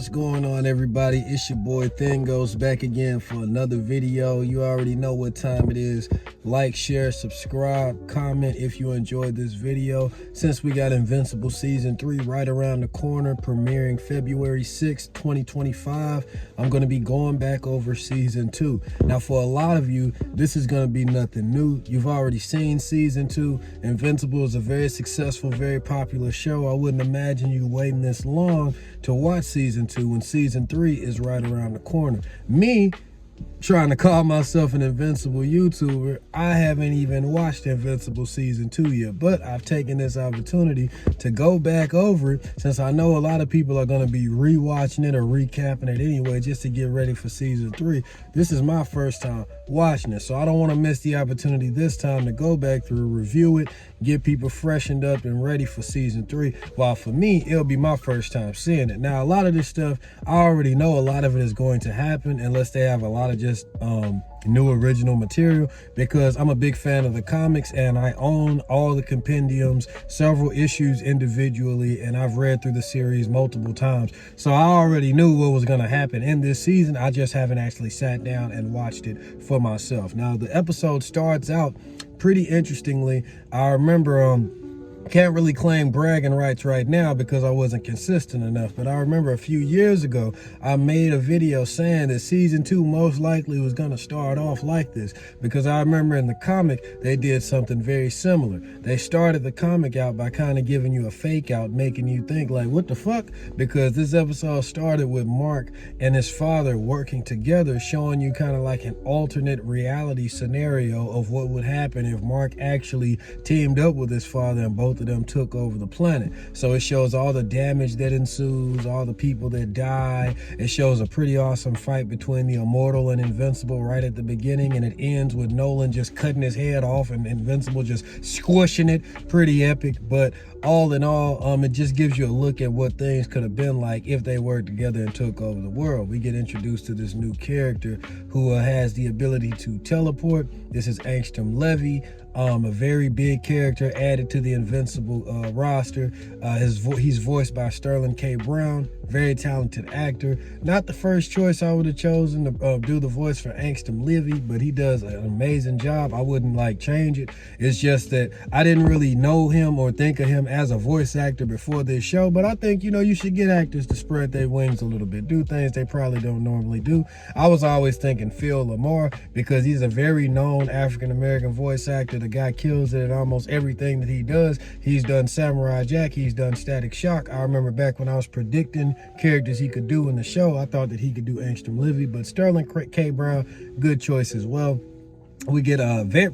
What's going on, everybody? It's your boy Thing Goes back again for another video. You already know what time it is. Like, share, subscribe, comment if you enjoyed this video. Since we got Invincible Season 3 right around the corner, premiering February 6th, 2025, I'm going to be going back over Season 2. Now, for a lot of you, this is going to be nothing new. You've already seen Season 2. Invincible is a very successful, very popular show. I wouldn't imagine you waiting this long to watch Season 2 when Season 3 is right around the corner. Me, trying to call myself an Invincible YouTuber, I haven't even watched Invincible Season 2 yet, but I've taken this opportunity to go back over it since I know a lot of people are going to be rewatching it or recapping it anyway just to get ready for Season 3. This is my first time watching it, so I don't want to miss the opportunity this time to go back through, review it, get people freshened up and ready for Season 3, while for me, it'll be my first time seeing it. Now, a lot of this stuff, I already know a lot of it is going to happen unless they have a lot of just new original material, because I'm a big fan of the comics and I own all the compendiums, several issues individually, and I've read through the series multiple times. So I already knew what was going to happen in this season. I just haven't actually sat down and watched it for myself. Now, the episode starts out pretty interestingly. I remember can't really claim bragging rights right now because I wasn't consistent enough, but I remember a few years ago I made a video saying that Season 2 most likely was going to start off like this, because I remember in the comic they did something very similar. They started the comic out by kind of giving you a fake out, making you think like, what the fuck, because this episode started with Mark and his father working together, showing you kind of like an alternate reality scenario of what would happen if Mark actually teamed up with his father and both of them took over the planet. So it shows all the damage that ensues, all the people that die. It shows a pretty awesome fight between the Immortal and Invincible right at the beginning, and it ends with Nolan just cutting his head off and Invincible just squishing it. Pretty epic. But all in all, it just gives you a look at what things could have been like if they worked together and took over the world. We get introduced to this new character who has the ability to teleport. This is Angstrom Levy, a very big character added to the Invincible roster. He's voiced by Sterling K. Brown, very talented actor. Not the first choice I would have chosen to do the voice for Angstrom Levy, but he does an amazing job. I wouldn't change it. It's just that I didn't really know him or think of him as a voice actor before this show, but I think, you should get actors to spread their wings a little bit, do things they probably don't normally do. I was always thinking Phil Lamar, because he's a very known African-American voice actor. The guy kills it at almost everything that he does. He's done Samurai Jack, he's done Static Shock. I remember back when I was predicting characters he could do in the show, I thought that he could do Angstrom Levy, but Sterling K. Brown, good choice as well. We get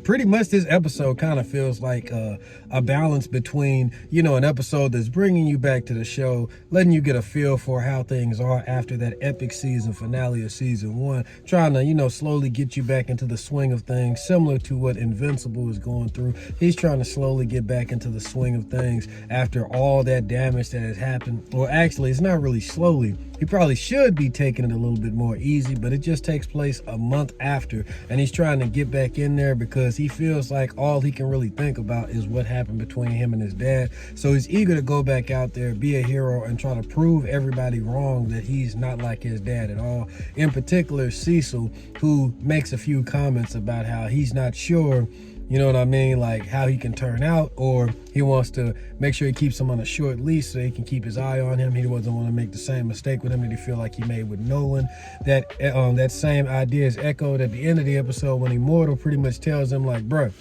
pretty much this episode kind of feels like a balance between, an episode that's bringing you back to the show, letting you get a feel for how things are after that epic season finale of Season 1, trying to, slowly get you back into the swing of things, similar to what Invincible is going through. He's trying to slowly get back into the swing of things after all that damage that has happened. Well, actually, it's not really slowly. He probably should be taking it a little bit more easy, but it just takes place a month after, and he's trying to get back in there because he feels like all he can really think about is what happened between him and his dad. So he's eager to go back out there, be a hero, and try to prove everybody wrong that he's not like his dad at all. In particular, Cecil, who makes a few comments about how he's not sure, you know what I mean, like how he can turn out, or he wants to make sure he keeps him on a short leash so he can keep his eye on him. He doesn't want to make the same mistake with him that he feel like he made with Nolan. That same idea is echoed at the end of the episode when Immortal pretty much tells him like, bruh,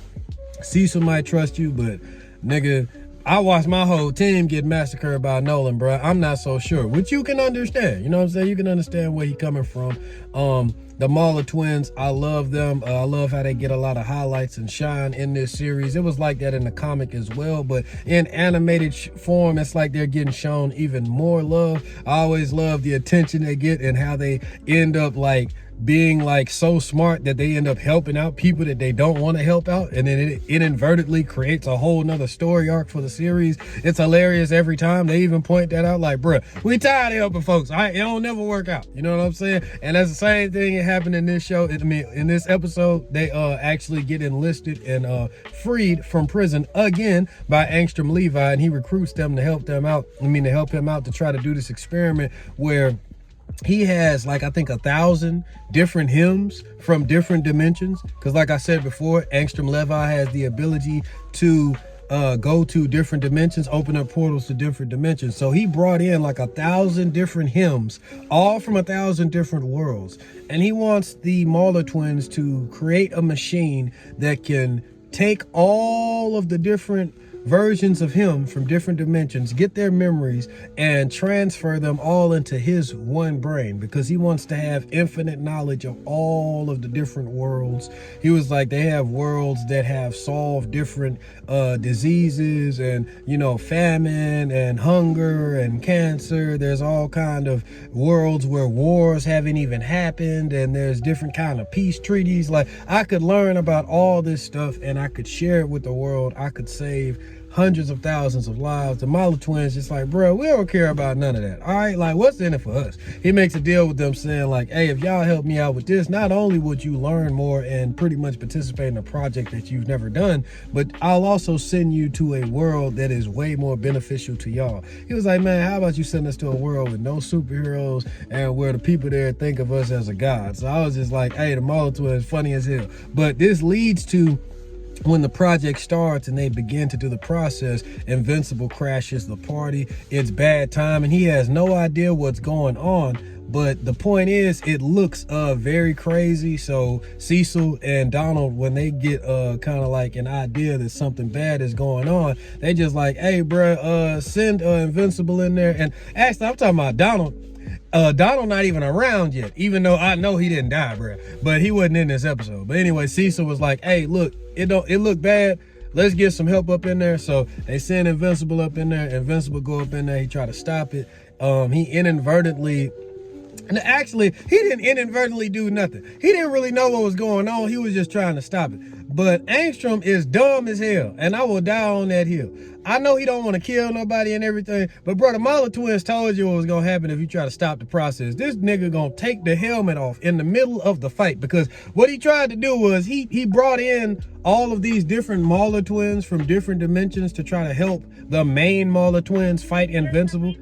Cecil might trust you, but nigga, I watched my whole team get massacred by Nolan, bruh. I'm not so sure, which you can understand. You know what I'm saying? You can understand where he's coming from. The Mauler twins, I love them. I love how they get a lot of highlights and shine in this series. It was like that in the comic as well, but in animated form, it's like they're getting shown even more love. I always love the attention they get and how they end up being so smart that they end up helping out people that they don't want to help out, and then it inadvertently creates a whole nother story arc for the series. It's hilarious every time. They even point that out, like, bruh, we tired of helping folks. It don't never work out. You know what I'm saying? And that's the same thing that happened in this show. In this episode, they actually get enlisted and freed from prison again by Angstrom Levi, and he recruits them to help them out. To help him out to try to do this experiment where he has like I think 1,000 different hymns from different dimensions, because like I said before, Angstrom Levi has the ability to go to different dimensions, open up portals to different dimensions. So he brought in like 1,000 different hymns, all from 1,000 different worlds, and he wants the Mauler twins to create a machine that can take all of the different versions of him from different dimensions, get their memories, and transfer them all into his one brain, because he wants to have infinite knowledge of all of the different worlds. He was like, they have worlds that have solved different diseases and, you know, famine and hunger and cancer. There's all kind of worlds where wars haven't even happened, and there's different kind of peace treaties. Like, I could learn about all this stuff and I could share it with the world. I could save hundreds of thousands of lives. The Mauler twins just like, bro, we don't care about none of that. All right, like, what's in it for us? He makes a deal with them saying like, hey, if y'all help me out with this, not only would you learn more and pretty much participate in a project that you've never done, but I'll also send you to a world that is way more beneficial to y'all. He was like, man, how about you send us to a world with no superheroes and where the people there think of us as a god? So I was just like, hey, the Mauler twins funny as hell. But this leads to, when the project starts and they begin to do the process, Invincible crashes the party. It's bad time and he has no idea what's going on. But the point is, it looks very crazy. So Cecil and Donald, when they get kind of like an idea that something bad is going on, they just like, hey, bruh, send Invincible in there. And actually, I'm talking about Donald. Donald not even around yet, even though I know he didn't die, bro. But he wasn't in this episode. But anyway, Cecil was like, hey, look, it look bad. Let's get some help up in there. So they send Invincible up in there. Invincible go up in there. He try to stop it. He inadvertently, and actually, he didn't inadvertently do nothing. He didn't really know what was going on. He was just trying to stop it. But Angstrom is dumb as hell, and I will die on that hill. I know he don't want to kill nobody and everything, but bro, the Mauler twins told you what was gonna happen if you try to stop the process. This nigga gonna take the helmet off in the middle of the fight, because what he tried to do was he brought in all of these different Mauler twins from different dimensions to try to help the main Mauler twins fight Invincible.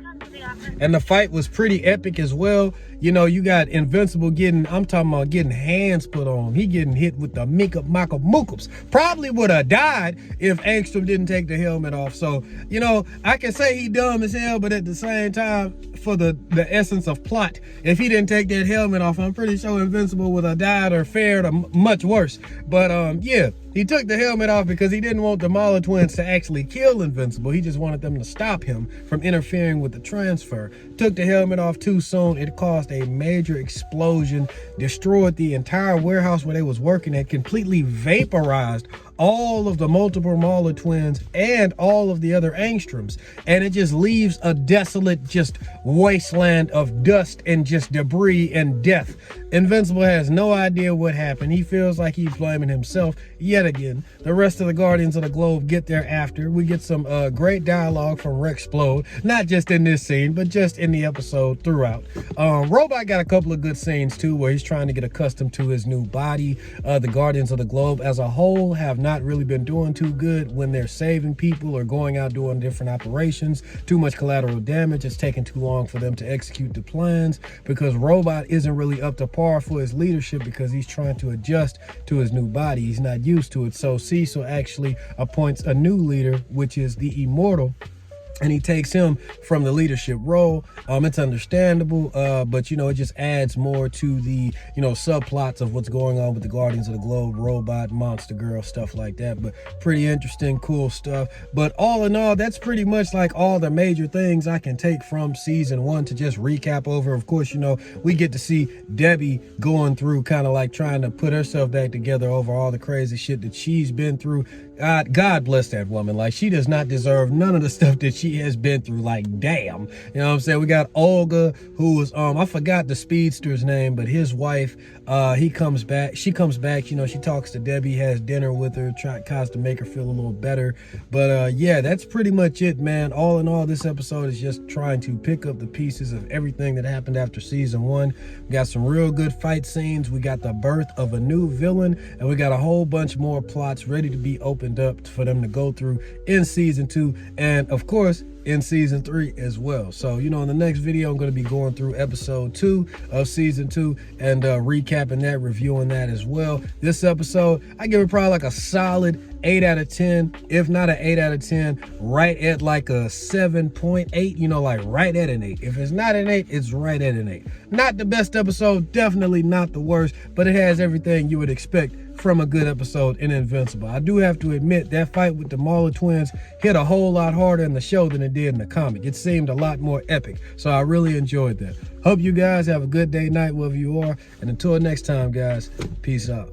And the fight was pretty epic as well. You know, you got Invincible getting, I'm talking about getting hands put on him. He getting hit with the Maka Mookups. Probably would have died if Angstrom didn't take the helmet off. So, you know, I can say he dumb as hell, but at the same time, for the essence of plot, if he didn't take that helmet off, I'm pretty sure Invincible would have died or fared much worse. But yeah, he took the helmet off because he didn't want the Mauler twins to actually kill Invincible. He just wanted them to stop him from interfering with the transfer. Took the helmet off too soon. It caused a major explosion, destroyed the entire warehouse where they was working at, completely vaporized all of the multiple Mauler twins and all of the other Angstroms, and it just leaves a desolate just wasteland of dust and just debris and death. Invincible has no idea what happened. He feels like he's blaming himself yet again. The rest of the Guardians of the Globe get there after. We get some great dialogue from Rexplode, not just in this scene, but just in the episode throughout. Robot got a couple of good scenes too, where he's trying to get accustomed to his new body. The Guardians of the Globe as a whole have not really been doing too good when they're saving people or going out doing different operations. Too much collateral damage. It's taking too long for them to execute the plans because Robot isn't really up to par for his leadership, because he's trying to adjust to his new body. He's not used to it. So Cecil actually appoints a new leader, which is the Immortal, and he takes him from the leadership role. It's understandable, but you know, it just adds more to the, you know, subplots of what's going on with the Guardians of the Globe, Robot, Monster Girl, stuff like that. But pretty interesting, cool stuff. But all in all, that's pretty much like all the major things I can take from season 1 to just recap over. Of course, you know, we get to see Debbie going through, kind of like trying to put herself back together over all the crazy shit that she's been through. God bless that woman. Like, she does not deserve none of the stuff that she has been through. Like, damn. You know what I'm saying? We got Olga, who was, I forgot the speedster's name, but his wife, she comes back, you know, she talks to Debbie, has dinner with her, tries to make her feel a little better. But yeah, that's pretty much it, man. All in all, this episode is just trying to pick up the pieces of everything that happened after season 1. We got some real good fight scenes. We got the birth of a new villain, and we got a whole bunch more plots ready to be opened up for them to go through in season 2. And of course, course, in season 3 as well. So, in the next video, I'm going to be going through episode 2 of season 2 and recapping that, reviewing that as well. This episode, I give it probably like a solid 8 out of 10, if not an 8 out of 10, right at like a 7.8, like right at an 8. If it's not an 8, it's right at an 8. Not the best episode, definitely not the worst, but it has everything you would expect from a good episode in Invincible. I do have to admit that fight with the Mauler twins hit a whole lot harder in the show than it did in the comic. It seemed a lot more epic, so I really enjoyed that. Hope you guys have a good day, night, wherever you are, and until next time, guys, peace out.